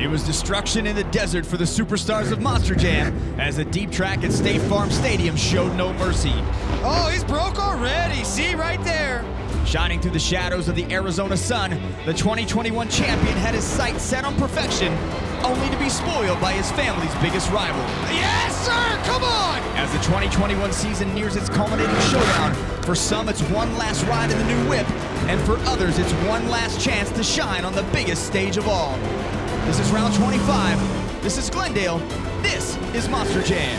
It was destruction in the desert for the superstars of Monster Jam as the deep track at State Farm Stadium showed no mercy. Oh, he's broke already. See right there. Shining through the shadows of the Arizona sun, the 2021 champion had his sights set on perfection, only to be spoiled by his family's biggest rival. Yes, sir! Come on! As the 2021 season nears its culminating showdown, for some it's one last ride in the new whip, and for others it's one last chance to shine on the biggest stage of all. This is round 25. This is Glendale. This is Monster Jam.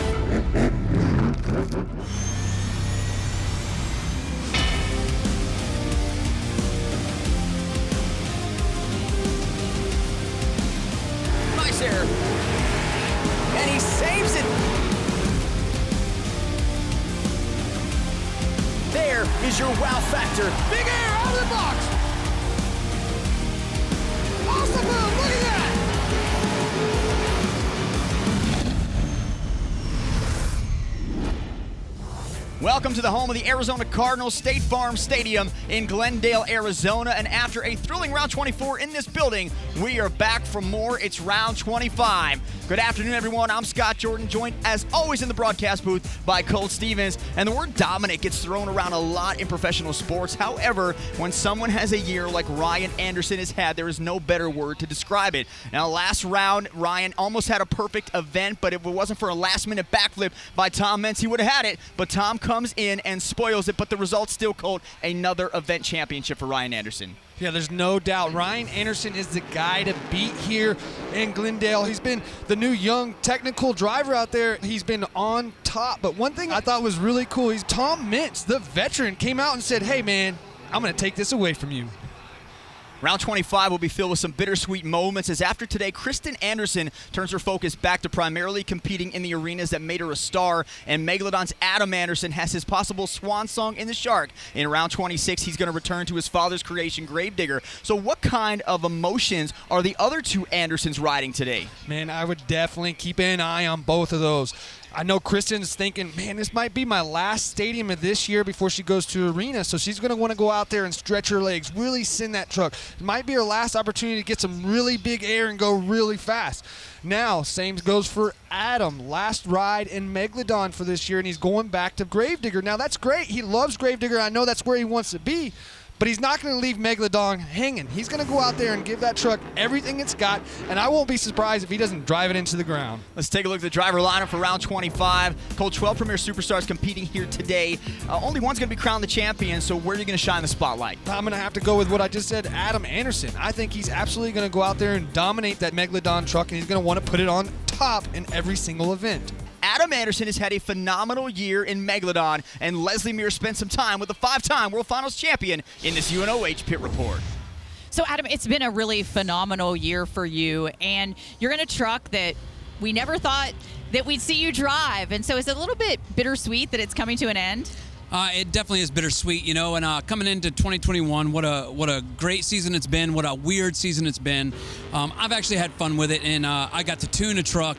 Nice air. And he saves it. There is your wow factor. Big air out of the box. Awesome move. Look at that. Welcome to the home of the Arizona Cardinals, State Farm Stadium in Glendale, Arizona. And after a thrilling round 24 in this building, we are back for more. It's round 25. Good afternoon, everyone. I'm Scott Jordan, joined as always in the broadcast booth by Cole Stevens. And the word dominant gets thrown around a lot in professional sports. However, when someone has a year like Ryan Anderson has had, there is no better word to describe it. Now, last round, Ryan almost had a perfect event, but if it wasn't for a last-minute backflip by Tom Meents, he would have had it. But Tom comes in and spoils it, but the result still called another event championship for Ryan Anderson. Yeah, there's no doubt. Ryan Anderson is the guy to beat here in Glendale. He's been the new young technical driver out there. He's been on top. But one thing I thought was really cool is Tom Meents, the veteran, came out and said, hey, man, I'm going to take this away from you. Round 25 will be filled with some bittersweet moments as after today, Kristen Anderson turns her focus back to primarily competing in the arenas that made her a star, and Megalodon's Adam Anderson has his possible swan song in the Shark. In round 26, he's going to return to his father's creation, Gravedigger. So what kind of emotions are the other two Andersons riding today? Man, I would definitely keep an eye on both of those. I know Kristen's thinking, man, this might be my last stadium of this year before she goes to arena, so she's going to want to go out there and stretch her legs, really send that truck. It might be her last opportunity to get some really big air and go really fast. Now, same goes for Adam. Last ride in Megalodon for this year, and he's going back to Gravedigger. Now, that's great. He loves Gravedigger. I know that's where he wants to be. But he's not going to leave Megalodon hanging. He's going to go out there and give that truck everything it's got, and I won't be surprised if he doesn't drive it into the ground. Let's take a look at the driver lineup for round 25. Cole, 12 premier superstars competing here today. Only one's going to be crowned the champion, so where are you going to shine the spotlight? I'm going to have to go with what I just said, Adam Anderson. I think he's absolutely going to go out there and dominate that Megalodon truck, and he's going to want to put it on top in every single event. Adam Anderson has had a phenomenal year in Megalodon, and Leslie Muir spent some time with the 5-time World Finals champion in this UNOH Pit Report. So, Adam, it's been a really phenomenal year for you, and you're in a truck that we never thought that we'd see you drive, and so it's a little bit bittersweet that it's coming to an end. It definitely is bittersweet, you know, and coming into 2021, what a great season it's been, what a weird season it's been. I've actually had fun with it, and I got to tune a truck,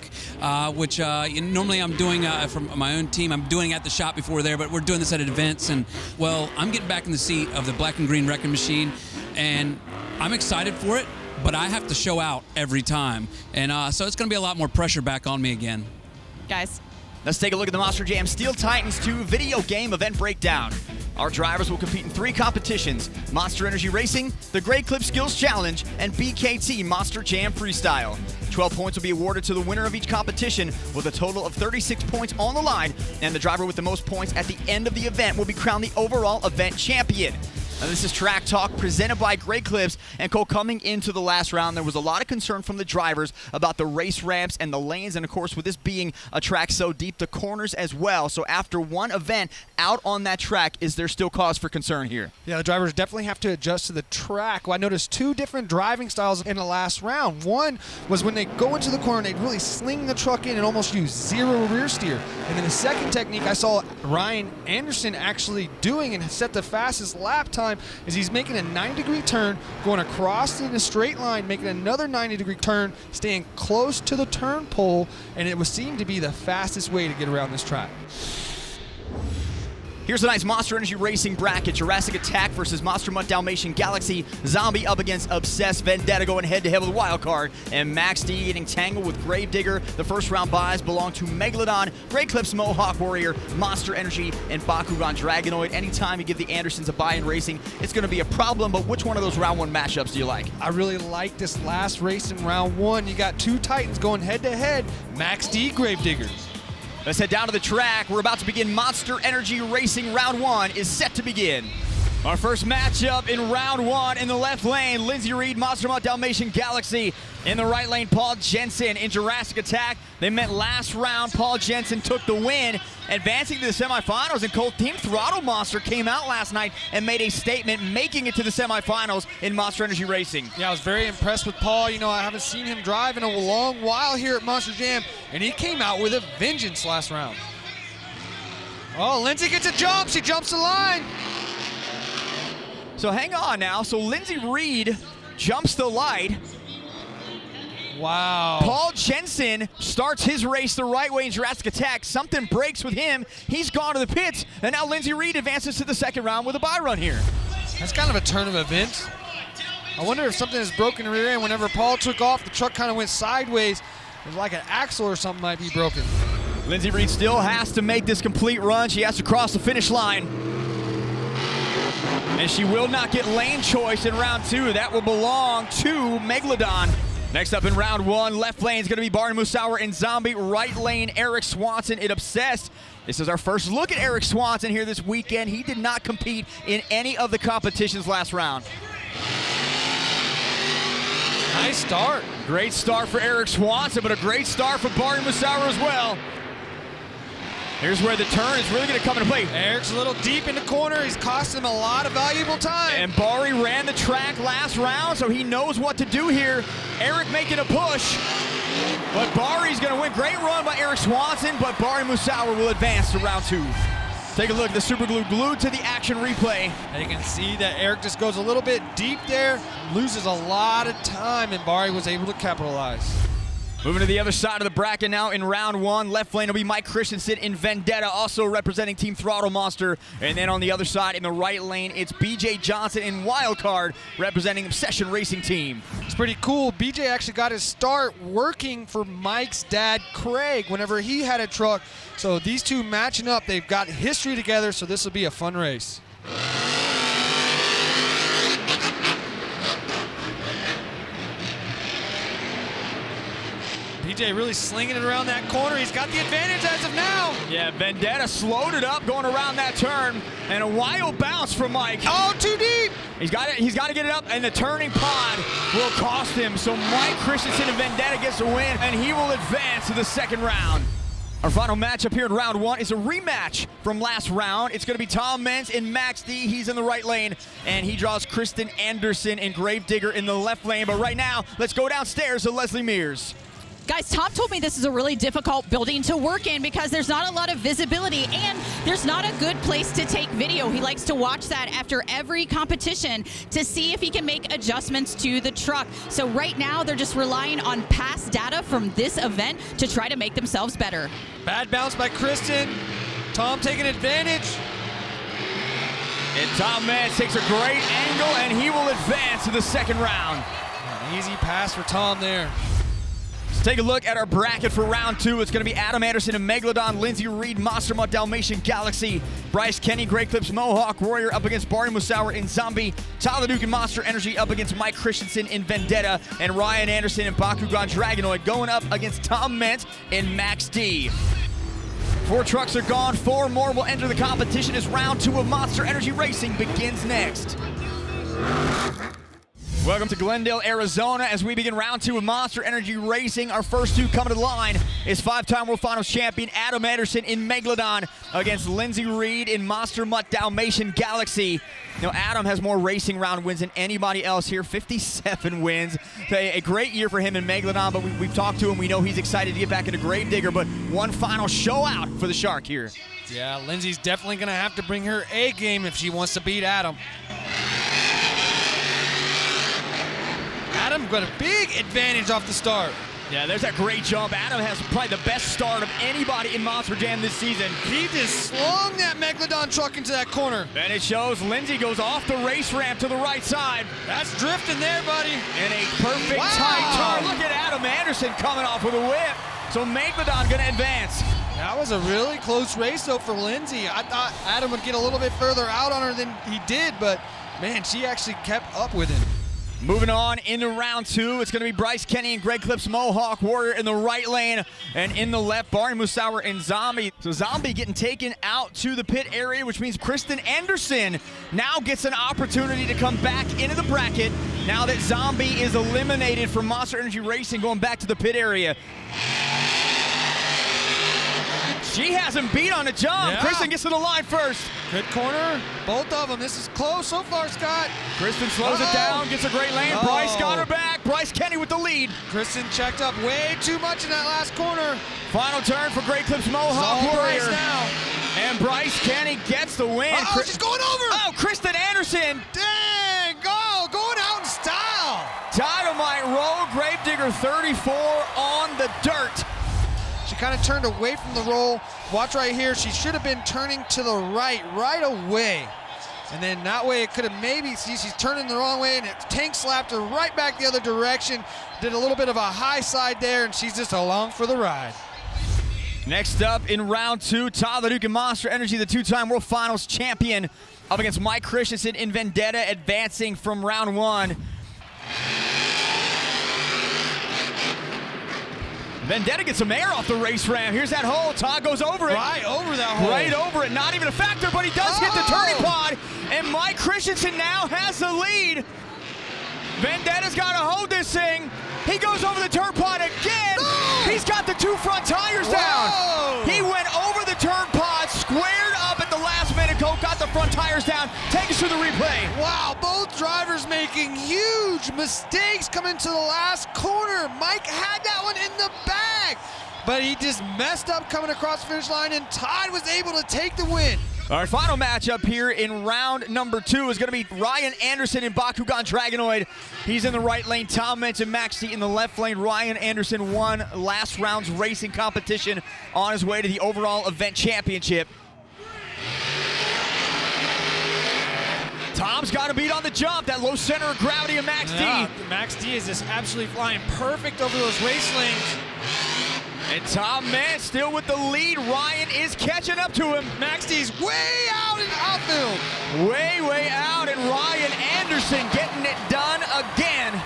which normally I'm doing for my own team. I'm doing at the shop before there, but we're doing this at events, and, well, I'm getting back in the seat of the black and green wrecking machine, and I'm excited for it, but I have to show out every time, and so it's going to be a lot more pressure back on me again. Guys. Let's take a look at the Monster Jam Steel Titans 2 video game event breakdown. Our drivers will compete in 3 competitions: Monster Energy Racing, the Great Clip Skills Challenge, and BKT Monster Jam Freestyle. 12 points will be awarded to the winner of each competition with a total of 36 points on the line, and the driver with the most points at the end of the event will be crowned the overall event champion. Now, this is Track Talk presented by Great Clips, and Cole, coming into the last round, there was a lot of concern from the drivers about the race ramps and the lanes, and of course, with this being a track so deep, the corners as well. So after one event out on that track, is there still cause for concern here? Yeah, the drivers definitely have to adjust to the track. Well, I noticed 2 different driving styles in the last round. One was when they go into the corner, they really sling the truck in and almost use 0 rear steer. And then the second technique I saw Ryan Anderson actually doing and set the fastest lap time is he's making a 90-degree turn, going across in a straight line, making another 90-degree turn, staying close to the turn pole, and it was seen to be the fastest way to get around this track. Here's a nice Monster Energy Racing bracket. Jurassic Attack versus Monster Mutt Dalmatian Galaxy. Zombie up against Obsessed. Vendetta going head-to-head with Wild Card. And Max D getting tangled with Gravedigger. The first round buys belong to Megalodon, Great Clips Mohawk Warrior, Monster Energy, and Bakugan Dragonoid. Anytime you give the Andersons a buy in racing, it's going to be a problem, but which one of those round one matchups do you like? I really like this last race in round one. You got two Titans going head-to-head. Max D, Gravedigger. Let's head down to the track. We're about to begin Monster Energy Racing. Round one is set to begin. Our first matchup in round one in the left lane, Lindsay Reed, Monster Mutt Dalmatian Galaxy. In the right lane, Paul Jensen in Jurassic Attack. They met last round. Paul Jensen took the win, advancing to the semifinals. And Colt Team Throttle Monster came out last night and made a statement, making it to the semifinals in Monster Energy Racing. Yeah, I was very impressed with Paul. You know, I haven't seen him drive in a long while here at Monster Jam, and he came out with a vengeance last round. Oh, Lindsay gets a jump. She jumps the line. So hang on now. So Lindsay Reed jumps the light. Wow. Paul Jensen starts his race the right way in Jurassic Attack. Something breaks with him. He's gone to the pits. And now Lindsay Reed advances to the second round with a bye run here. That's kind of a turn of events. I wonder if something is broken in the rear end. Whenever Paul took off, the truck kind of went sideways. It was like an axle or something might be broken. Lindsay Reed still has to make this complete run. She has to cross the finish line. And she will not get lane choice in round two. That will belong to Megalodon. Next up in round one, left lane is going to be Barney Musauer in Zombie. Right lane, Eric Swanson in Obsessed. This is our first look at Eric Swanson here this weekend. He did not compete in any of the competitions last round. Nice start. Great start for Eric Swanson, but a great start for Barney Musauer as well. Here's where the turn is really going to come into play. Eric's a little deep in the corner. He's costing him a lot of valuable time. And Bari ran the track last round, so he knows what to do here. Eric making a push, but Bari's going to win. Great run by Eric Swanson, but Bari Musauer will advance to round two. Take a look at the super glue glued to the action replay. And you can see that Eric just goes a little bit deep there, loses a lot of time, and Bari was able to capitalize. Moving to the other side of the bracket now in round one. Left lane will be Mike Christensen in Vendetta, also representing Team Throttle Monster. And then on the other side in the right lane, it's BJ Johnson in Wildcard, representing Obsession Racing Team. It's pretty cool. BJ actually got his start working for Mike's dad, Craig, whenever he had a truck. So these two matching up, they've got history together, so this will be a fun race. BJ really slinging it around that corner. He's got the advantage as of now. Yeah, Vendetta slowed it up going around that turn. And a wild bounce from Mike. Oh, too deep. He's got to get it up, and the turning pod will cost him. So Mike Christensen and Vendetta gets a win, and he will advance to the second round. Our final matchup here in round one is a rematch from last round. It's going to be Tom Mentz and Max D. He's in the right lane, and he draws Kristen Anderson and Gravedigger in the left lane. But right now, let's go downstairs to Leslie Mears. Guys, Tom told me this is a really difficult building to work in because there's not a lot of visibility and there's not a good place to take video. He likes to watch that after every competition to see if he can make adjustments to the truck. So right now, they're just relying on past data from this event to try to make themselves better. Bad bounce by Kristen. Tom taking advantage. And Tom Mentz takes a great angle, and he will advance to the second round. An easy pass for Tom there. Let's take a look at our bracket for round two. It's going to be Adam Anderson and Megalodon, Lindsay Reed, Monster Mutt Dalmatian Galaxy, Bryce Kenny, Great Clips Mohawk Warrior up against Barney Musauer in Zombie, Tyler Duke and Monster Energy up against Mike Christensen in Vendetta, and Ryan Anderson and Bakugan Dragonoid going up against Tom Mentz and Max D. 4 trucks are gone. 4 more will enter the competition as round two of Monster Energy Racing begins next. Welcome to Glendale, Arizona, as we begin round two of Monster Energy Racing. Our first two coming to the line is 5-time World Finals champion Adam Anderson in Megalodon against Lindsay Reed in Monster Mutt Dalmatian Galaxy. Now, Adam has more racing round wins than anybody else here, 57 wins. A great year for him in Megalodon, but we've talked to him. We know he's excited to get back into Gravedigger, but one final show out for the Shark here. Yeah, Lindsay's definitely going to have to bring her A game if she wants to beat Adam. Adam got a big advantage off the start. Yeah, there's that great jump. Adam has probably the best start of anybody in Monster Jam this season. He just slung that Megalodon truck into that corner. And it shows Lindsay goes off the race ramp to the right side. That's drifting there, buddy. In a perfect tight turn. Look at Adam Anderson coming off with a whip. So Megalodon gonna advance. That was a really close race, though, for Lindsay. I thought Adam would get a little bit further out on her than he did, but, man, she actually kept up with him. Moving on into round 2, it's going to be Bryce Kenny and Greg Clips Mohawk Warrior in the right lane, and in the left, Barney Musauer and Zombie. So Zombie getting taken out to the pit area, which means Kristen Anderson now gets an opportunity to come back into the bracket now that Zombie is eliminated from Monster Energy Racing, going back to the pit area. She has him beat on the jump. Yeah. Kristen gets to the line first. Good corner, both of them. This is close so far, Scott. Kristen slows it down, gets a great lane. Bryce got her back. Bryce Kenny with the lead. Kristen checked up way too much in that last corner. Final turn for Great Clips Mohawk Warrior. Bryce now. And Bryce Kenny gets the win. She's going over. Oh, Kristen Anderson. Dang, going out in style. Dynamite roll, Gravedigger 34 on the dirt. She kind of turned away from the roll. Watch right here. She should have been turning to the right away. And then that way it could have maybe, see, she's turning the wrong way and it tank slapped her right back the other direction. Did a little bit of a high side there and she's just along for the ride. Next up in round 2, Todd the Duke and Monster Energy, the 2-time World Finals champion, up against Mike Christensen in Vendetta, advancing from round 1. Vendetta gets some air off the race ramp. Here's that hole. Todd goes over it. Right over that hole. Right over it. Not even a factor, but he does hit the turning pod. And Mike Christensen now has the lead. Vendetta's got to hold this thing. He goes over the turn pod again. No! He's got the 2 front tires down. He went over the turn pod, squared up at the last minute. Got the front tires down. Take us to the replay. Wow, both drivers making huge mistakes coming to the last corner. Mike had that one in the bag, but he just messed up coming across the finish line, and Todd was able to take the win. Our final matchup here in round number 2 is going to be Ryan Anderson and Bakugan Dragonoid. He's in the right lane. Tom mentioned Max D in the left lane. Ryan Anderson won last round's racing competition on his way to the overall event championship. Tom's got to beat on the jump. That low center of gravity of Max D. Max D is just absolutely flying perfect over those race lanes. And Tom Mann still with the lead. Ryan is catching up to him. Max D's way out in the outfield. Way out, and Ryan Anderson getting it done again.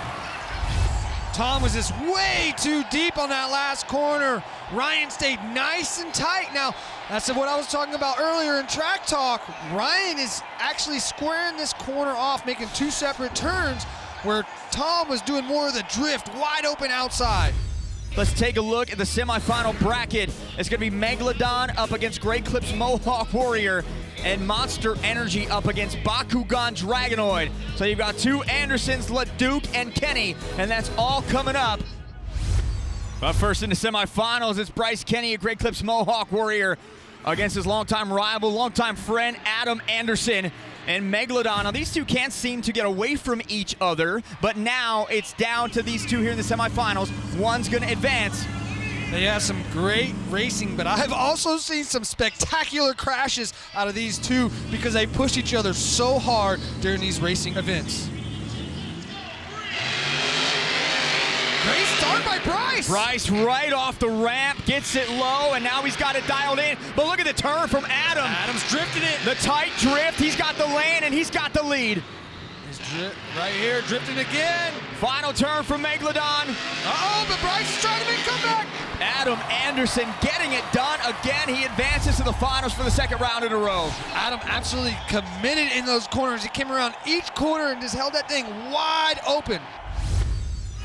Tom was just way too deep on that last corner. Ryan stayed nice and tight. Now, that's what I was talking about earlier in track talk. Ryan is actually squaring this corner off, making 2 separate turns, where Tom was doing more of the drift, wide open outside. Let's take a look at the semifinal bracket. It's going to be Megalodon up against Great Clips Mohawk Warrior and Monster Energy up against Bakugan Dragonoid. So you've got 2 Andersons, LeDuc and Kenny, and that's all coming up. But first in the semifinals, it's Bryce Kenny of Great Clips Mohawk Warrior against his longtime rival, longtime friend, Adam Anderson and Megalodon. Now, these two can't seem to get away from each other, but now it's down to these two here in the semifinals. One's going to advance. They have some great racing, but I've also seen some spectacular crashes out of these two because they push each other so hard during these racing events. Great start by Bryce. Bryce right off the ramp, gets it low, and now he's got it dialed in. But look at the turn from Adam. Adam's drifting it. The tight drift, he's got the lane, and he's got the lead. He's right here, drifting again. Final turn from Megalodon. But Bryce is trying to make a comeback. Adam Anderson getting it done again. He advances to the finals for the 2nd round in a row. Adam absolutely committed in those corners. He came around each corner and just held that thing wide open.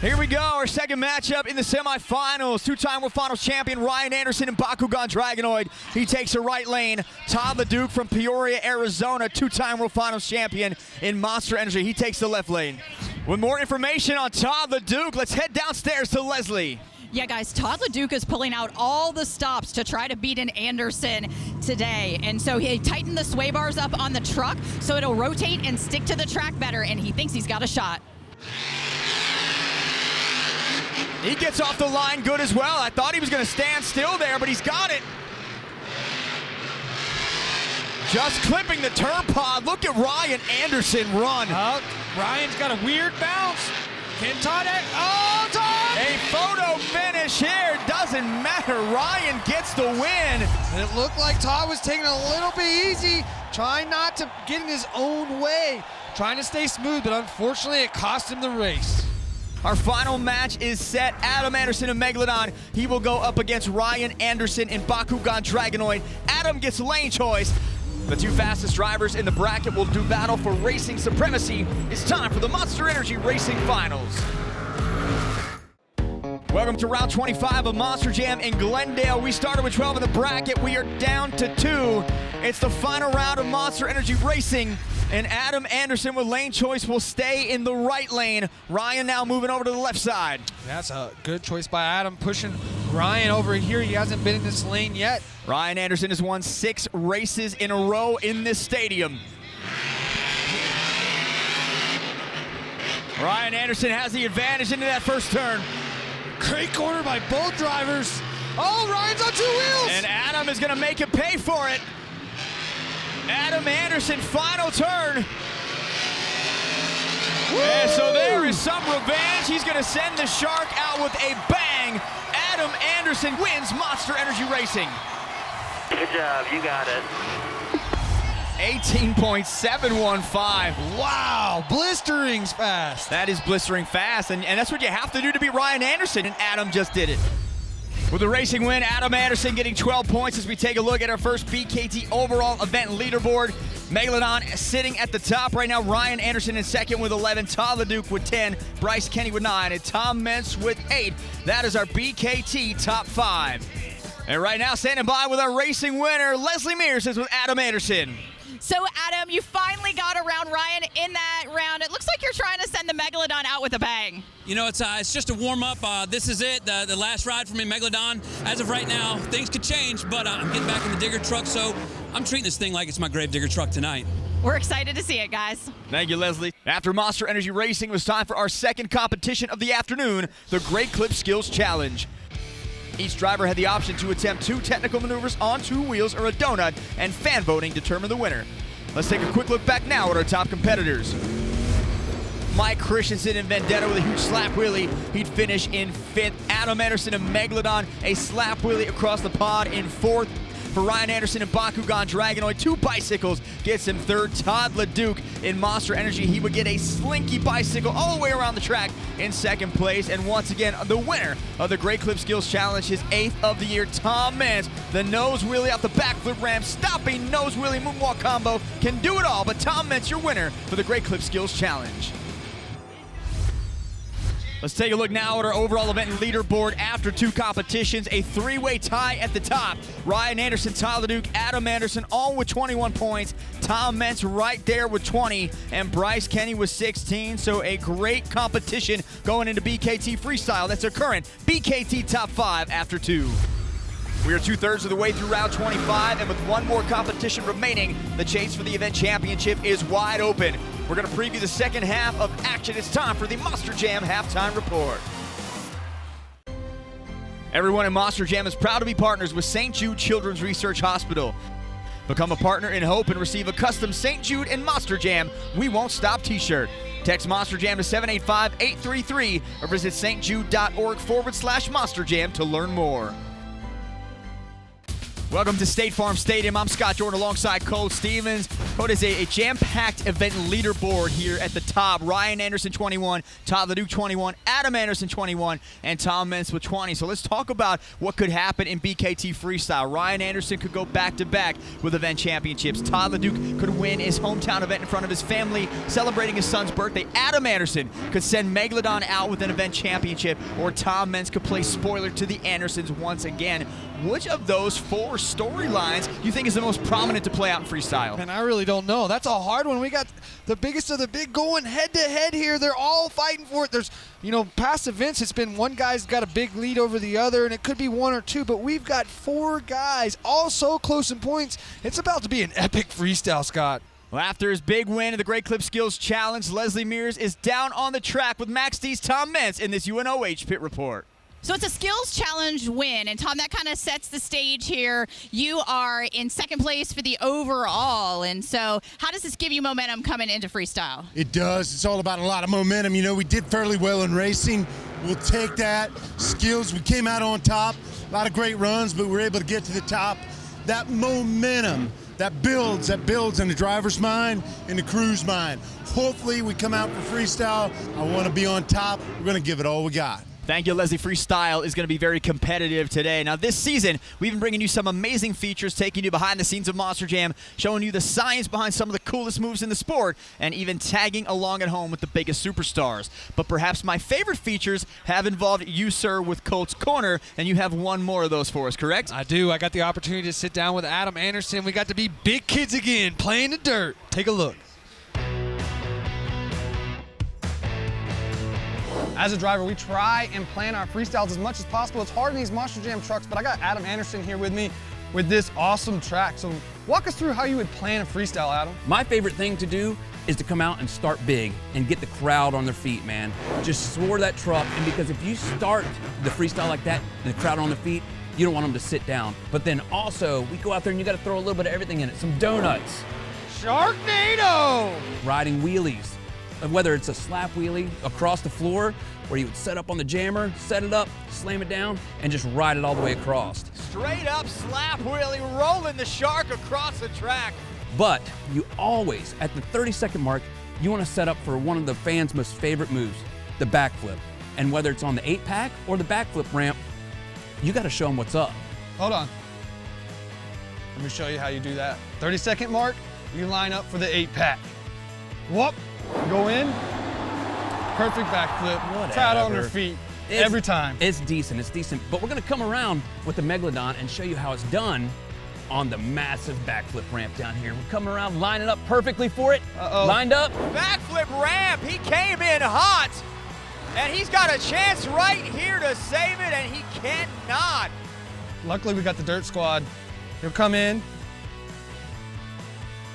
Here we go, our second matchup in the semifinals. 2-time World Finals champion Ryan Anderson and Bakugan Dragonoid. He takes the right lane. Todd the Duke from Peoria, Arizona, 2-time World Finals champion in Monster Energy. He takes the left lane. With more information on Todd the Duke, let's head downstairs to Leslie. Yeah, guys, Todd LeDuc is pulling out all the stops to try to beat an Anderson today. And so he tightened the sway bars up on the truck so it'll rotate and stick to the track better, and he thinks he's got a shot. He gets off the line good as well. I thought he was going to stand still there, but he's got it. Just clipping the turn pod. Look at Ryan Anderson run. Ryan's got a weird bounce. Can Todd oh, Todd! A photo finish here. Doesn't matter. Ryan gets the win. It looked like Todd was taking it a little bit easy, trying not to get in his own way, trying to stay smooth, but unfortunately it cost him the race. Our final match is set. Adam Anderson of Megalodon. He will go up against Ryan Anderson in Bakugan Dragonoid. Adam gets lane choice. The two fastest drivers in the bracket will do battle for racing supremacy. It's time for the Monster Energy Racing Finals. Welcome to round 25 of Monster Jam in Glendale. We started with 12 in the bracket. We are down to 2. It's the final round of Monster Energy Racing, and Adam Anderson with lane choice will stay in the right lane. Ryan now moving over to the left side. That's a good choice by Adam, pushing Ryan over here. He hasn't been in this lane yet. Ryan Anderson has won 6 races in a row in this stadium. Ryan Anderson has the advantage into that first turn. Great corner by both drivers. Oh, Ryan's on 2 wheels. And Adam is going to make him pay for it. Adam Anderson, final turn. Woo! And so there is some revenge. He's going to send the Shark out with a bang. Adam Anderson wins Monster Energy Racing. Good job, you got it. 18.715. Wow, blistering's fast. That is blistering fast, and that's what you have to do to beat Ryan Anderson, and Adam just did it. With the racing win, Adam Anderson getting 12 points as we take a look at our first BKT overall event leaderboard. Megalodon sitting at the top right now. Ryan Anderson in second with 11. Todd LeDuc with 10. Bryce Kenny with 9. And Tom Mentz with 8. That is our BKT top 5. And right now, standing by with our racing winner, Leslie Mears is with Adam Anderson. So, Adam, you finally got around Ryan in that round. It looks like you're trying to send the Megalodon out with a bang. You know, it's just a warm-up. This is it, the last ride for me, Megalodon. As of right now, things could change, but I'm getting back in the digger truck, so I'm treating this thing like it's my grave digger truck tonight. We're excited to see it, guys. Thank you, Leslie. After Monster Energy Racing, it was time for our second competition of the afternoon, the Great Clip Skills Challenge. Each driver had the option to attempt 2 technical maneuvers on 2 wheels or a donut, and fan voting determined the winner. Let's take a quick look back now at our top competitors. Mike Christensen in Vendetta with a huge slap wheelie. He'd finish in 5th. Adam Anderson in Megalodon, a slap wheelie across the pod in 4th. For Ryan Anderson in Bakugan Dragonoid, 2 bicycles gets him 3rd. Todd LeDuc in Monster Energy, he would get a slinky bicycle all the way around the track in 2nd place. And once again, the winner of the Great Clip Skills Challenge, his 8th of the year, Tom Mentz. The nose wheelie off the backflip ramp, stopping nose wheelie moonwalk combo, can do it all. But Tom Mentz, your winner for the Great Clip Skills Challenge. Let's take a look now at our overall event leaderboard after 2 competitions. A 3-way tie at the top. Ryan Anderson, Todd LeDuc, Adam Anderson, all with 21 points. Tom Mentz right there with 20, and Bryce Kenny with 16. So a great competition going into BKT Freestyle. That's our current BKT top 5 after 2. We are 2/3 of the way through round 25, and with 1 more competition remaining, the chase for the event championship is wide open. We're going to preview the second half of action. It's time for the Monster Jam halftime report. Everyone in Monster Jam is proud to be partners with St. Jude Children's Research Hospital. Become a partner in hope and receive a custom St. Jude and Monster Jam We Won't Stop t-shirt. Text Monster Jam to 785-833 or visit stjude.org/Monster Jam to learn more. Welcome to State Farm Stadium. I'm Scott Jordan alongside Cole Stevens. It is a jam-packed event leaderboard here at the top. Ryan Anderson, 21, Todd LeDuc, 21, Adam Anderson, 21, and Tom Mentz with 20. So let's talk about what could happen in BKT Freestyle. Ryan Anderson could go back-to-back with event championships. Todd LeDuc could win his hometown event in front of his family, celebrating his son's birthday. Adam Anderson could send Megalodon out with an event championship, or Tom Mentz could play spoiler to the Andersons once again. Which of those 4 storylines do you think is the most prominent to play out in freestyle? Man, I really don't know. That's a hard one. We got the biggest of the big going head-to-head here. They're all fighting for it. There's, past events, it's been one guy's got a big lead over the other, and it could be 1 or 2, but we've got 4 guys all so close in points. It's about to be an epic freestyle, Scott. Well, after his big win in the Great Clip Skills Challenge, Leslie Mears is down on the track with Max D's Tom Mentz in this UNOH pit report. So it's a skills challenge win, and Tom, that kind of sets the stage here. You are in second place for the overall, and so how does this give you momentum coming into freestyle? It does. It's all about a lot of momentum. You know, we did fairly well in racing. We'll take that. Skills, we came out on top. A lot of great runs, but we were able to get to the top. That momentum, that builds in the driver's mind and the crew's mind. Hopefully we come out for freestyle. I want to be on top. We're going to give it all we got. Thank you, Leslie. Freestyle is going to be very competitive today. Now, this season, we've been bringing you some amazing features, taking you behind the scenes of Monster Jam, showing you the science behind some of the coolest moves in the sport, and even tagging along at home with the biggest superstars. But perhaps my favorite features have involved you, sir, with Colt's Corner, and you have one more of those for us, correct? I do. I got the opportunity to sit down with Adam Anderson. We got to be big kids again, playing the dirt. Take a look. As a driver, we try and plan our freestyles as much as possible. It's hard in these Monster Jam trucks, but I got Adam Anderson here with me with this awesome track. So walk us through how you would plan a freestyle, Adam. My favorite thing to do is to come out and start big and get the crowd on their feet, man. Just soar that truck, and because if you start the freestyle like that, the crowd on their feet, you don't want them to sit down. But then also, we go out there and you gotta throw a little bit of everything in it. Some donuts. Sharknado! Riding wheelies. Whether it's a slap wheelie across the floor, where you would set up on the jammer, set it up, slam it down, and just ride it all the way across. Straight up slap wheelie, rolling the shark across the track. But you always, at the 30-second mark, you want to set up for one of the fans' most favorite moves, the backflip. And whether it's on the 8-pack or the backflip ramp, you got to show them what's up. Hold on. Let me show you how you do that. 30-second mark, you line up for the 8-pack. Whoop, go in, perfect backflip, crowd on their feet, every time. It's decent, but we're gonna come around with the Megalodon and show you how it's done on the massive backflip ramp down here. We're coming around, lining up perfectly for it. Lined up. Backflip ramp, he came in hot, and he's got a chance right here to save it, and he cannot. Luckily, we got the Dirt Squad. He'll come in.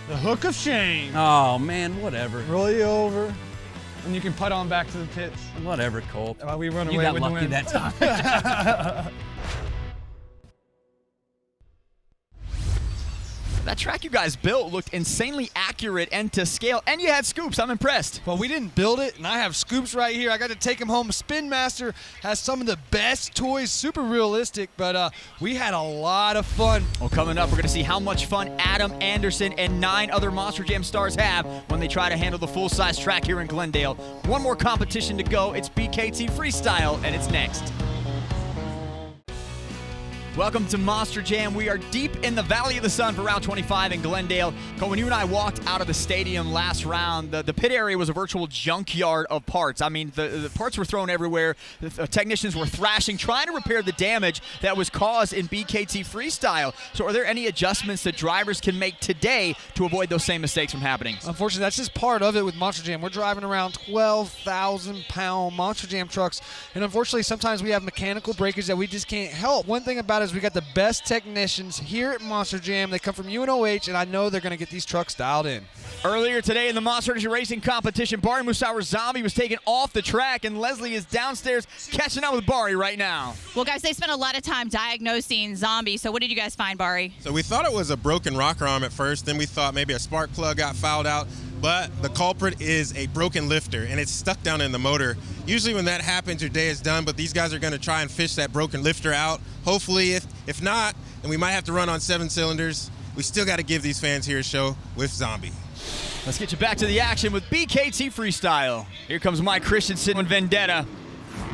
The hook of shame. Oh man, whatever. Roll you over, and you can putt on back to the pits. Whatever, Colt. We run You away got with the lucky win. that time. That track you guys built looked insanely accurate and to scale, and you had scoops. I'm impressed. Well, we didn't build it, and I have scoops right here. I got to take them home. Spin Master has some of the best toys, super realistic, but we had a lot of fun. Well, coming up, we're going to see how much fun Adam Anderson and 9 other Monster Jam stars have when they try to handle the full-size track here in Glendale. One more competition to go. It's BKT Freestyle, and it's next. Welcome to Monster Jam. We are deep in the Valley of the Sun for round 25 in Glendale. When you and I walked out of the stadium last round, the pit area was a virtual junkyard of parts. I mean, the parts were thrown everywhere. The technicians were thrashing, trying to repair the damage that was caused in BKT Freestyle. So are there any adjustments that drivers can make today to avoid those same mistakes from happening? Unfortunately, that's just part of it with Monster Jam. We're driving around 12,000-pound Monster Jam trucks, and unfortunately, sometimes we have mechanical breakage that we just can't help. One thing about it is we got the best technicians here at Monster Jam. They come from UNOH, and I know they're going to get these trucks dialed in. Earlier today in the Monster Energy Racing competition, Barry Musauer's Zombie was taken off the track, and Leslie is downstairs catching up with Barry right now. Well, guys, they spent a lot of time diagnosing Zombie, so what did you guys find, Barry? So we thought it was a broken rocker arm at first, then we thought maybe a spark plug got fouled out, but the culprit is a broken lifter, and it's stuck down in the motor. Usually when that happens, your day is done, but these guys are going to try and fish that broken lifter out. Hopefully, if not, then we might have to run on 7 cylinders. We still got to give these fans here a show with Zombie. Let's get you back to the action with BKT Freestyle. Here comes Mike Christensen with Vendetta.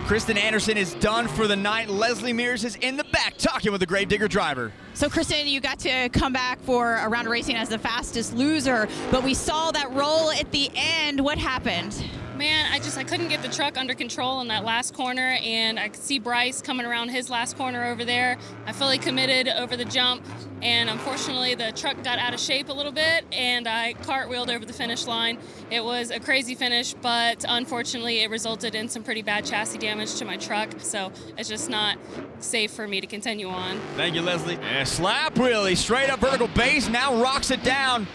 Kristen Anderson is done for the night. Leslie Mears is in the back talking with the Gravedigger driver. So, Kristen, you got to come back for a round of racing as the fastest loser, but we saw that roll at the end. What happened? Man, I couldn't get the truck under control in that last corner, and I could see Bryce coming around his last corner over there. I fully committed over the jump, and unfortunately the truck got out of shape a little bit, and I cartwheeled over the finish line. It was a crazy finish, but unfortunately it resulted in some pretty bad chassis damage to my truck, so it's just not safe for me to continue on. Thank you, Leslie. And slap wheelie, straight up vertical base, now rocks it down.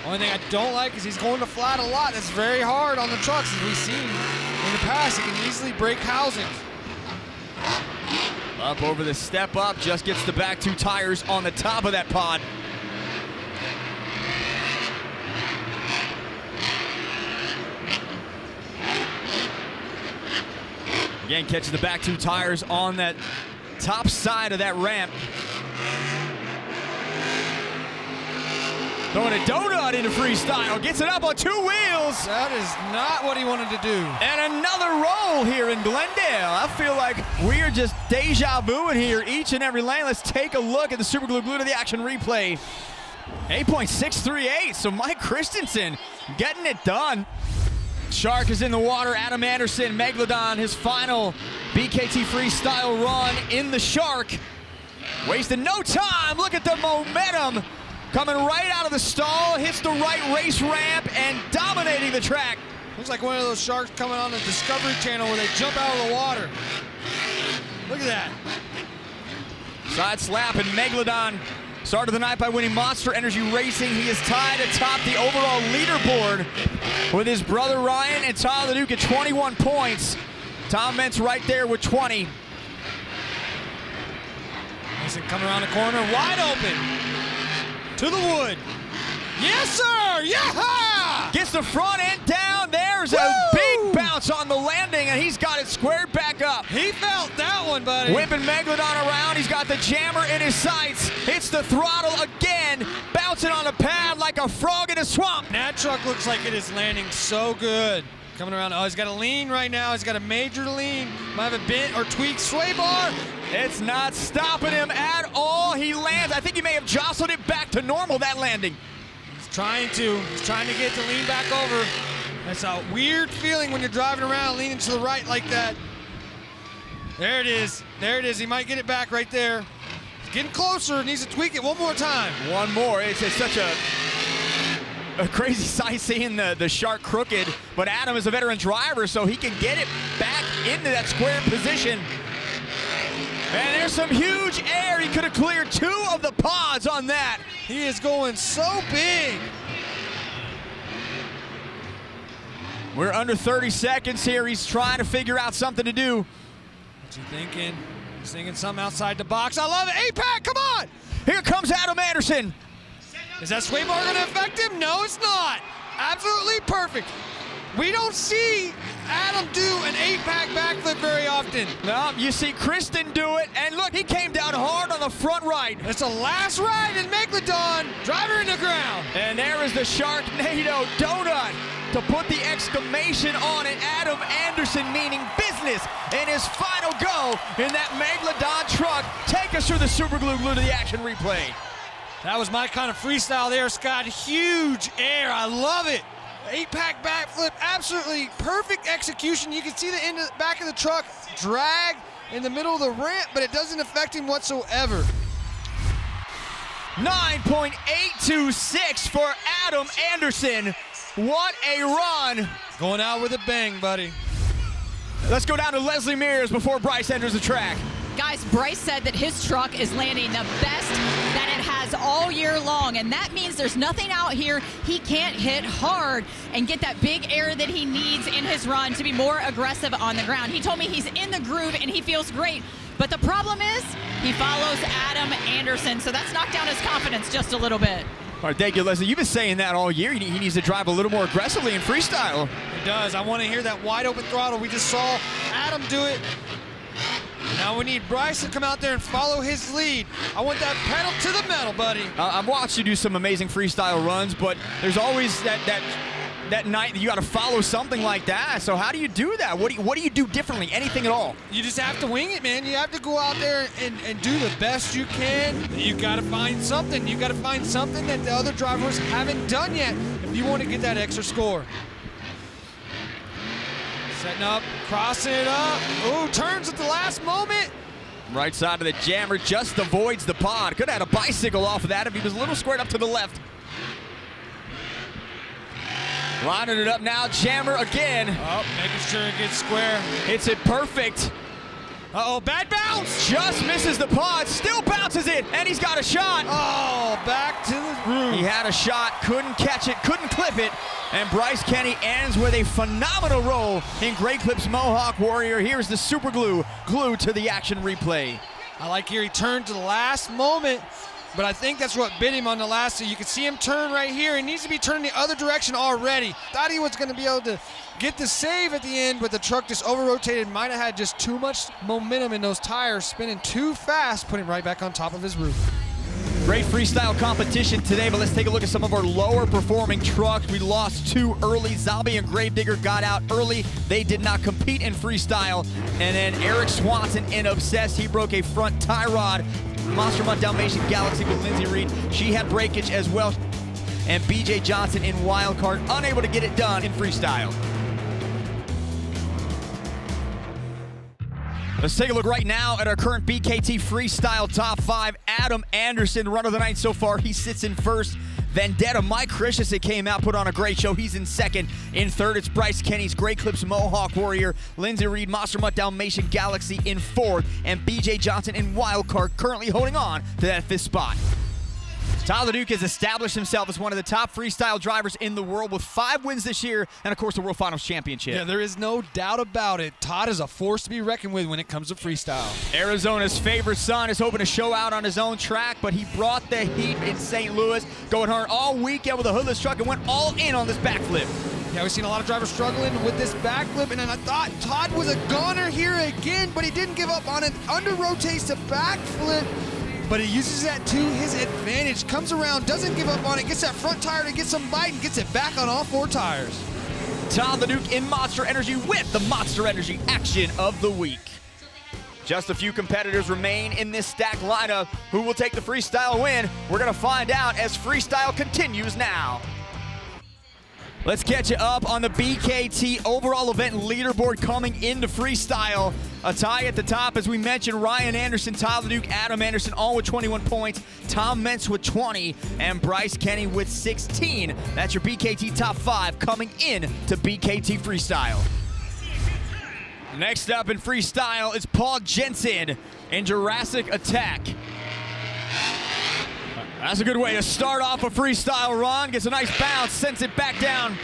Only thing I don't like is he's going to flat a lot. That's very hard on the trucks, as we've seen in the past. He can easily break housings. Up over the step up, just gets the back 2 tires on the top of that pod. Again, catches the back 2 tires on that top side of that ramp. Throwing a donut into Freestyle, gets it up on 2 wheels. That is not what he wanted to do. And another roll here in Glendale. I feel like we are just deja vuing here each and every lane. Let's take a look at the Super Glue to the action replay. 8.638, so Mike Christensen getting it done. Shark is in the water. Adam Anderson, Megalodon, his final BKT Freestyle run in the Shark. Wasted no time. Look at the momentum. Coming right out of the stall, hits the right race ramp and dominating the track. Looks like one of those sharks coming on the Discovery Channel where they jump out of the water. Look at that. Side slap, and Megalodon started the night by winning Monster Energy Racing. He is tied atop the overall leaderboard with his brother Ryan and Tyler Duke at 21 points. Tom Mentz right there with 20. Mason coming around the corner, wide open. To the wood. Yes, sir! Yeah! Gets the front end down. There's a big bounce on the landing, and he's got it squared back up. He felt that one, buddy. Whipping Megalodon around. He's got the jammer in his sights. Hits the throttle again. Bouncing on the pad like a frog in a swamp. That truck looks like it is landing so good. Coming around. Oh, he's got a lean right now. He's got a major lean. Might have a bent or tweaked sway bar. It's not stopping him at all. He lands. I think he may have jostled it back to normal, that landing. He's trying to get to lean back over. That's a weird feeling when you're driving around leaning to the right like that. There it is. There it is. He might get it back right there. He's getting closer. Needs to tweak it one more time. One more. It's such a crazy sight seeing the Shark crooked, but Adam is a veteran driver, so he can get it back into that square position. And there's some huge air. He could have cleared 2 of the pods on that. He is going so big. We're under 30 seconds here. He's trying to figure out something to do. What's he thinking? He's thinking something outside the box. I love it. APAC, come on! Here comes Adam Anderson. Is that sway bar going to affect him? No, it's not. Absolutely perfect. We don't see Adam do an 8-pack backflip very often. No, you see Kristen do it, and look, he came down hard on the front right. It's a last ride in Megalodon, driver in the ground. And there is the Sharknado donut to put the exclamation on it. Adam Anderson meaning business in his final go in that Megalodon truck. Take us through the Super Glue to the action replay. That was my kind of freestyle there, Scott. Huge air, I love it. 8-pack backflip, absolutely perfect execution. You can see the back of the truck drag in the middle of the ramp, but it doesn't affect him whatsoever. 9.826 for Adam Anderson. What a run. Going out with a bang, buddy. Let's go down to Leslie Mears before Bryce enters the track. Guys, Bryce said that his truck is landing the best that it has all year long, and that means there's nothing out here he can't hit hard and get that big air that he needs in his run to be more aggressive on the ground. He told me he's in the groove and he feels great, but the problem is he follows Adam Anderson, so that's knocked down his confidence just a little bit. All right, thank you, Leslie. You've been saying that all year. He needs to drive a little more aggressively in freestyle. He does. I want to hear that wide open throttle. We just saw Adam do it. Now we need Bryce to come out there and follow his lead. I want that pedal to the metal, buddy. I've watched you do some amazing freestyle runs, but there's always that night that you got to follow something like that. So how do you do that? What do you do differently? Anything at all? You just have to wing it, man. You have to go out there and do the best you can. You got to find something. You got to find something that the other drivers haven't done yet if you want to get that extra score. Setting up, crossing it up. Ooh, turns at the last moment. Right side of the jammer just avoids the pod. Could have had a bicycle off of that if he was a little squared up to the left. Lining it up now, jammer again. Oh, making sure it gets square. Hits it perfect. Uh-oh, bad bounce. Just misses the pod, still bounces it, and he's got a shot. Oh, back to the roof. He had a shot, couldn't catch it, couldn't clip it. And Bryce Kenny ends with a phenomenal roll in Great Clips Mohawk Warrior. Here's the Super Glue to the action replay. I like here he turned to the last moment, but I think that's what bit him on the last. So you can see him turn right here. He needs to be turning the other direction already. Thought he was going to be able to get the save at the end, but the truck just over-rotated. Might have had just too much momentum in those tires, spinning too fast, putting him right back on top of his roof. Great freestyle competition today, but let's take a look at some of our lower performing trucks. We lost 2 early. Zalby and Gravedigger got out early. They did not compete in freestyle. And then Eric Swanson in Obsessed, he broke a front tie rod. Monster Mutt Dalmatian Galaxy with Lindsay Reed, she had breakage as well. And BJ Johnson in Wildcard, unable to get it done in freestyle. Let's take a look right now at our current BKT Freestyle Top 5. Adam Anderson, run of the night so far. He sits in first. Vendetta, Mike Christensen came out, put on a great show. He's in second. In third, it's Bryce Kenny's Great Clips Mohawk Warrior. Lindsay Reed, Monster Mutt Dalmatian Galaxy in fourth. And BJ Johnson in Wildcard, currently holding on to that 5th spot. Tyler Duke has established himself as one of the top freestyle drivers in the world with 5 wins this year and, of course, the World Finals Championship. Yeah, there is no doubt about it. Todd is a force to be reckoned with when it comes to freestyle. Arizona's favorite son is hoping to show out on his own track, but he brought the heat in St. Louis, going hard all weekend with a hoodless truck and went all in on this backflip. Yeah, we've seen a lot of drivers struggling with this backflip, and then I thought Todd was a goner here again, but he didn't give up on it. Under-rotates the backflip, but he uses that to his advantage. Comes around, doesn't give up on it, gets that front tire to get some bite, and gets it back on all 4 tires. Todd the Duke in Monster Energy with the Monster Energy action of the week. Just a few competitors remain in this stacked lineup. Who will take the freestyle win? We're going to find out as freestyle continues now. Let's catch you up on the BKT overall event leaderboard coming into freestyle. A tie at the top, as we mentioned, Ryan Anderson, Tyler Duke, Adam Anderson, all with 21 points. Tom Mentz with 20, and Bryce Kenny with 16. That's your BKT top 5 coming in to BKT Freestyle. Next up in freestyle is Paul Jensen in Jurassic Attack. That's a good way to start off a freestyle run. Gets a nice bounce, sends it back down.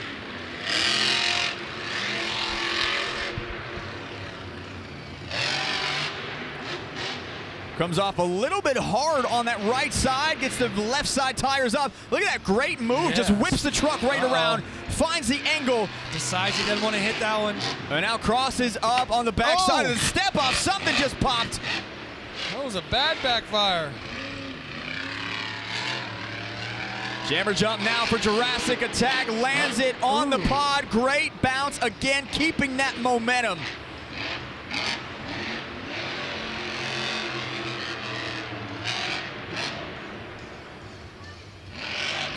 Comes off a little bit hard on that right side, gets the left side tires up. Look at that great move, yes. Just whips the truck right around, finds the angle. Decides he doesn't want to hit that one. And now crosses up on the backside of the step off. Something just popped. That was a bad backfire. Jammer jump now for Jurassic Attack, lands it on the pod. Great bounce again, keeping that momentum.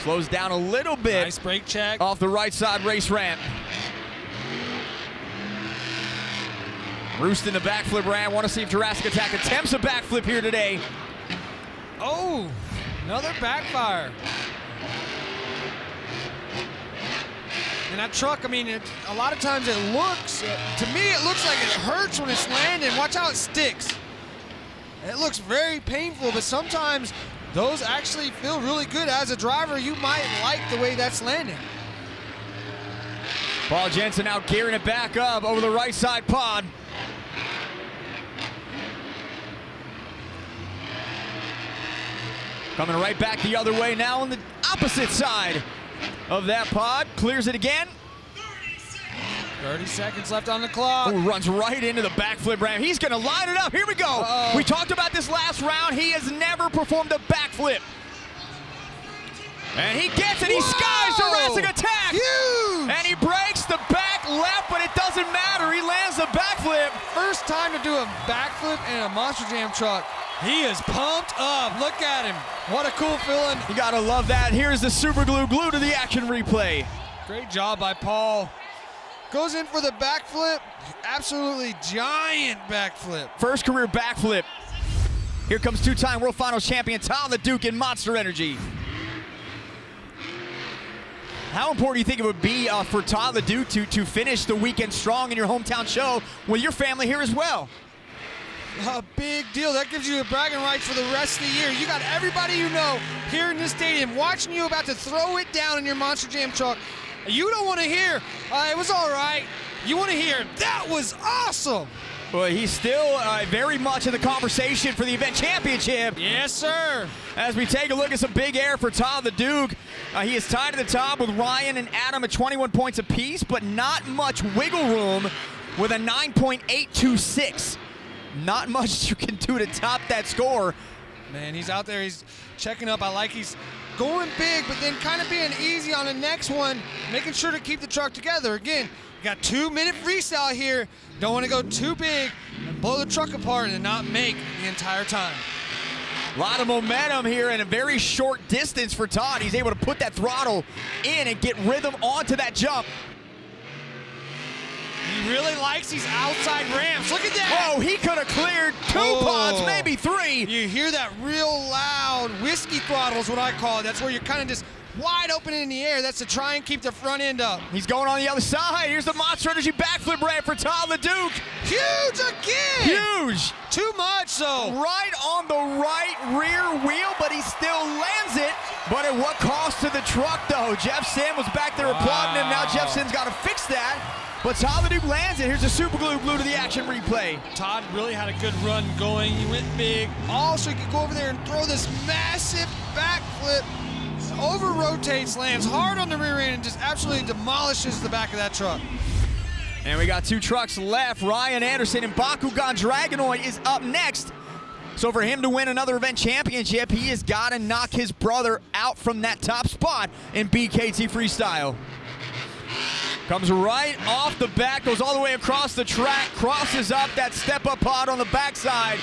Slows down a little bit. Nice brake check. Off the right side race ramp. Roost in the backflip ramp. Want to see if Jurassic Attack attempts a backflip here today. Oh, another backfire. And that truck, I mean, a lot of times it looks, to me it looks like it hurts when it's landing. Watch how it sticks. It looks very painful, but sometimes those actually feel really good. As a driver, you might like the way that's landing. Paul Jensen now gearing it back up over the right side pod. Coming right back the other way now on the opposite side of that pod. Clears it again. 30 seconds left on the clock. Ooh, runs right into the backflip ramp. He's going to line it up. Here we go. We talked about this last round. He has never performed a backflip. And he gets it. He skies Jurassic Attack. Huge. And he breaks the back left, but it doesn't matter. He lands the backflip. First time to do a backflip in a Monster Jam truck. He is pumped up. Look at him. What a cool feeling. You got to love that. Here's the super glue to the action replay. Great job by Paul. Goes in for the backflip. Absolutely giant backflip. First career backflip. Here comes two-time World Finals champion Tom the Duke in Monster Energy. How important do you think it would be for Todd the Duke to finish the weekend strong in your hometown show with your family here as well? A big deal. That gives you the bragging rights for the rest of the year. You got everybody you know here in this stadium watching you about to throw it down in your Monster Jam truck. You don't want to hear, it was all right. You want to hear, that was awesome. Well, he's still very much in the conversation for the event championship. Yes, sir. As we take a look at some big air for Todd the Duke. He is tied at the top with Ryan and Adam at 21 points apiece, but not much wiggle room with a 9.826. Not much you can do to top that score. Man, he's out there. He's checking up. I like he's going big, but then kind of being easy on the next one, making sure to keep the truck together. Again, you got 2-minute freestyle here. Don't want to go too big and blow the truck apart and not make the entire time. A lot of momentum here in a very short distance for Todd. He's able to put that throttle in and get rhythm onto that jump. He really likes these outside ramps. Look at that. Oh, he could have cleared 2 pods, maybe 3. You hear that real loud whiskey throttle is what I call it. That's where you're kind of just wide open in the air. That's to try and keep the front end up. He's going on the other side. Here's the Monster Energy backflip ramp for Todd the Duke. Huge again. Huge. Too much, though. Right on the right rear wheel, but he still lands it. But at what cost to the truck, though? Jeff Sim was back there applauding him. Now Jeff Sim's got to fix that. But Todd the Duke lands it. Here's the super glue to the action replay. Todd really had a good run going. He went big. Also, he could go over there and throw this massive backflip. Over rotates, lands hard on the rear end, and just absolutely demolishes the back of that truck. And we got 2 trucks left. Ryan Anderson and Bakugan Dragonoid is up next. So for him to win another event championship, he has got to knock his brother out from that top spot in BKT Freestyle. Comes right off the back, goes all the way across the track, crosses up that step-up pod on the backside,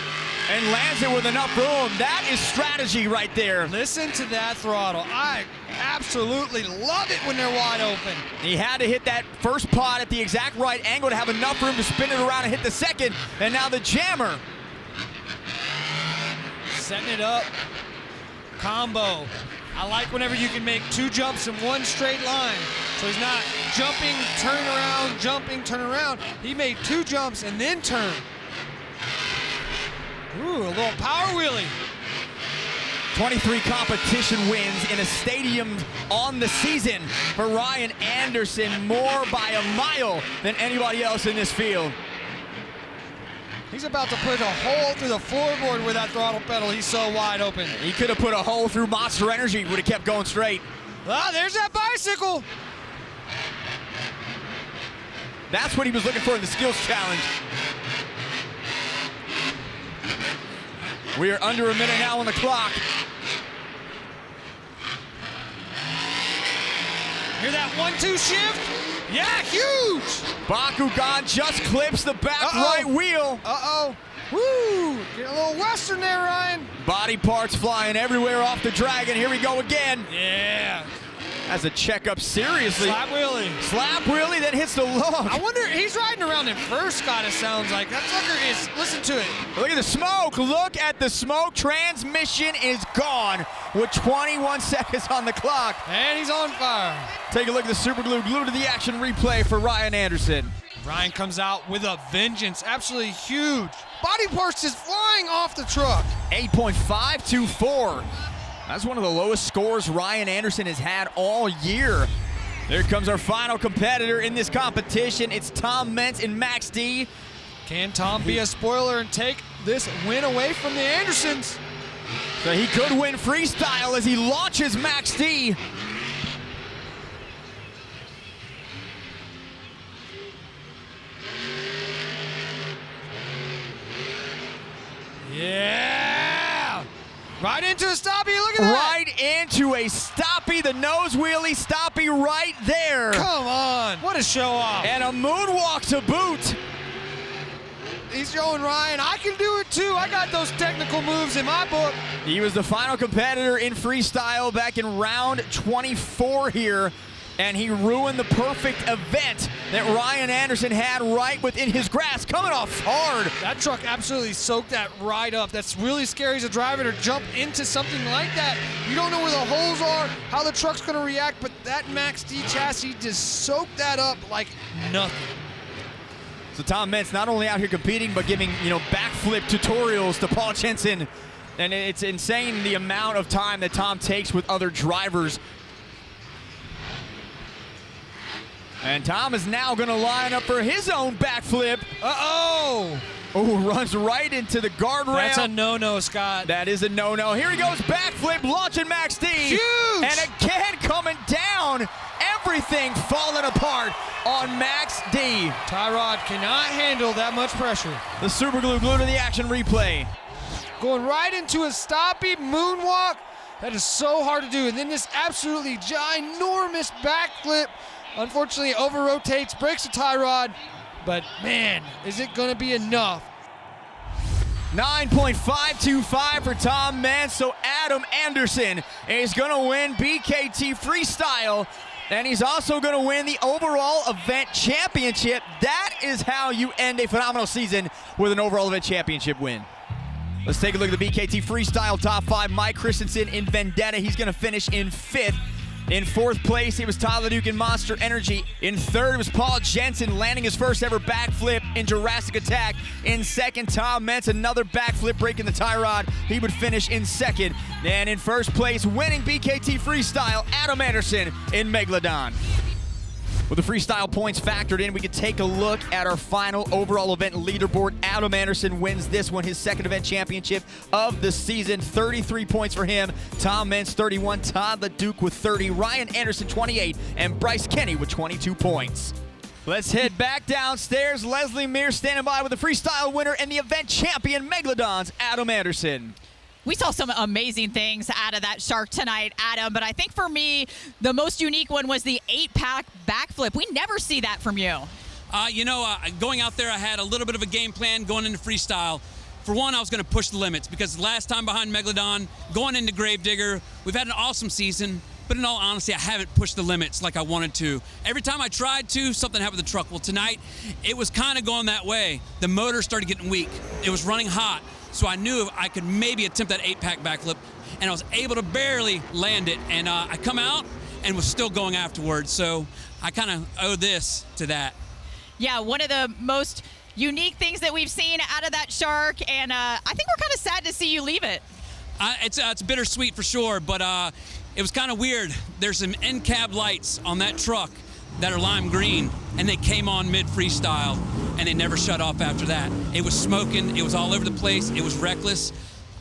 and lands it with enough room. That is strategy right there. Listen to that throttle. I absolutely love it when they're wide open. He had to hit that first pod at the exact right angle to have enough room to spin it around and hit the second, and now the jammer. Setting it up. Combo. I like whenever you can make 2 jumps in one straight line. So he's not jumping, turn around, jumping, turn around. He made 2 jumps and then turn. Ooh, a little power wheelie. 23 competition wins in a stadium on the season for Ryan Anderson, more by a mile than anybody else in this field. He's about to put a hole through the floorboard with that throttle pedal. He's so wide open. He could have put a hole through Monster Energy, would have kept going straight. Ah, there's that bicycle. That's what he was looking for in the skills challenge. We are under a minute now on the clock. Hear that 1-2 shift? Yeah, huge! Bakugan just clips the back right wheel. Woo! Get a little western there, Ryan. Body parts flying everywhere off the Dragon. Here we go again. Yeah. As a checkup, seriously. Slap wheelie. Slap wheelie, then hits the log. I wonder, he's riding around in first, Scott, it sounds like. That sucker is, listen to it. Look at the smoke. Look at the smoke. Transmission is gone with 21 seconds on the clock. And he's on fire. Take a look at the super glue to the action replay for Ryan Anderson. Ryan comes out with a vengeance. Absolutely huge. Body parts is flying off the truck. 8.524. That's one of the lowest scores Ryan Anderson has had all year. There comes our final competitor in this competition. It's Tom Mentz and Max D. Can Tom be a spoiler and take this win away from the Andersons? So he could win freestyle as he launches Max D. Yeah! Right into a stoppie, look at that! Right into a stoppie, the nose wheelie stoppie right there. Come on, what a show off. And a moonwalk to boot. He's showing Ryan, I can do it too. I got those technical moves in my book. He was the final competitor in freestyle back in round 24 here. And he ruined the perfect event that Ryan Anderson had right within his grasp, coming off hard. That truck absolutely soaked that right up. That's really scary as a driver to jump into something like that. You don't know where the holes are, how the truck's gonna react, but that Max D chassis just soaked that up like nothing. So Tom Mentz not only out here competing, but giving, backflip tutorials to Paul Jensen. And it's insane the amount of time that Tom takes with other drivers. And Tom is now going to line up for his own backflip. Uh-oh! Oh, runs right into the guardrail. That's a no-no, Scott. That is a no-no. Here he goes, backflip, launching Max D. Huge! And again coming down. Everything falling apart on Max D. Tyrod cannot handle that much pressure. The super glue glued to the action replay. Going right into a stoppy moonwalk. That is so hard to do. And then this absolutely ginormous backflip. Unfortunately, over-rotates, breaks the tie rod. But, man, is it going to be enough? 9.525 for Tom Meents. So Adam Anderson is going to win BKT Freestyle. And he's also going to win the overall event championship. That is how you end a phenomenal season with an overall event championship win. Let's take a look at the BKT Freestyle top 5. Mike Christensen in Vendetta. He's going to finish in 5th. In 4th place, it was Tyler Duke in Monster Energy. In 3rd, it was Paul Jensen landing his first ever backflip in Jurassic Attack. In 2nd, Tom Meents, another backflip breaking the tie rod. He would finish in 2nd. And in 1st place, winning BKT Freestyle, Adam Anderson in Megalodon. With the freestyle points factored in, we can take a look at our final overall event leaderboard. Adam Anderson wins this one, his 2nd event championship of the season. 33 points for him. Tom Meents, 31. Todd LeDuc with 30. Ryan Anderson, 28. And Bryce Kenny with 22 points. Let's head back downstairs. Leslie Mears standing by with the freestyle winner and the event champion, Megalodon's Adam Anderson. We saw some amazing things out of that shark tonight, Adam, but I think for me, the most unique one was the 8-pack backflip. We never see that from you. Going out there, I had a little bit of a game plan going into freestyle. For one, I was going to push the limits because last time behind Megalodon, going into Gravedigger, we've had an awesome season, but in all honesty, I haven't pushed the limits like I wanted to. Every time I tried to, something happened with the truck. Well, tonight, it was kind of going that way. The motor started getting weak. It was running hot. So I knew I could maybe attempt that 8-pack backflip, and I was able to barely land it. And I come out and was still going afterwards. So I kind of owe this to that. Yeah, one of the most unique things that we've seen out of that shark, and I think we're kind of sad to see you leave it. It's bittersweet for sure, but it was kind of weird. There's some end cab lights on that truck that are lime green, and they came on mid-freestyle, and they never shut off after that. It was smoking. It was all over the place. It was reckless.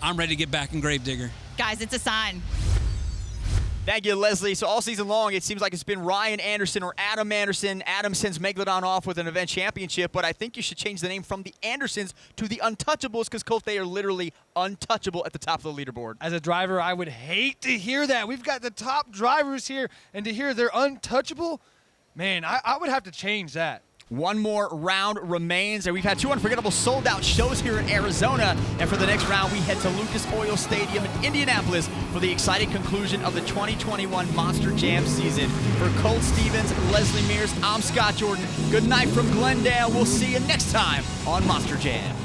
I'm ready to get back in Gravedigger. Guys, it's a sign. Thank you, Leslie. So all season long, it seems like it's been Ryan Anderson or Adam Anderson. Adam sends Megalodon off with an event championship, but I think you should change the name from the Andersons to the Untouchables because, Colt, they are literally untouchable at the top of the leaderboard. As a driver, I would hate to hear that. We've got the top drivers here, and to hear they're untouchable, man, I would have to change that. One more round remains, and we've had 2 unforgettable sold-out shows here in Arizona. And for the next round, we head to Lucas Oil Stadium in Indianapolis for the exciting conclusion of the 2021 Monster Jam season. For Colt Stevens, Leslie Mears, I'm Scott Jordan. Good night from Glendale. We'll see you next time on Monster Jam.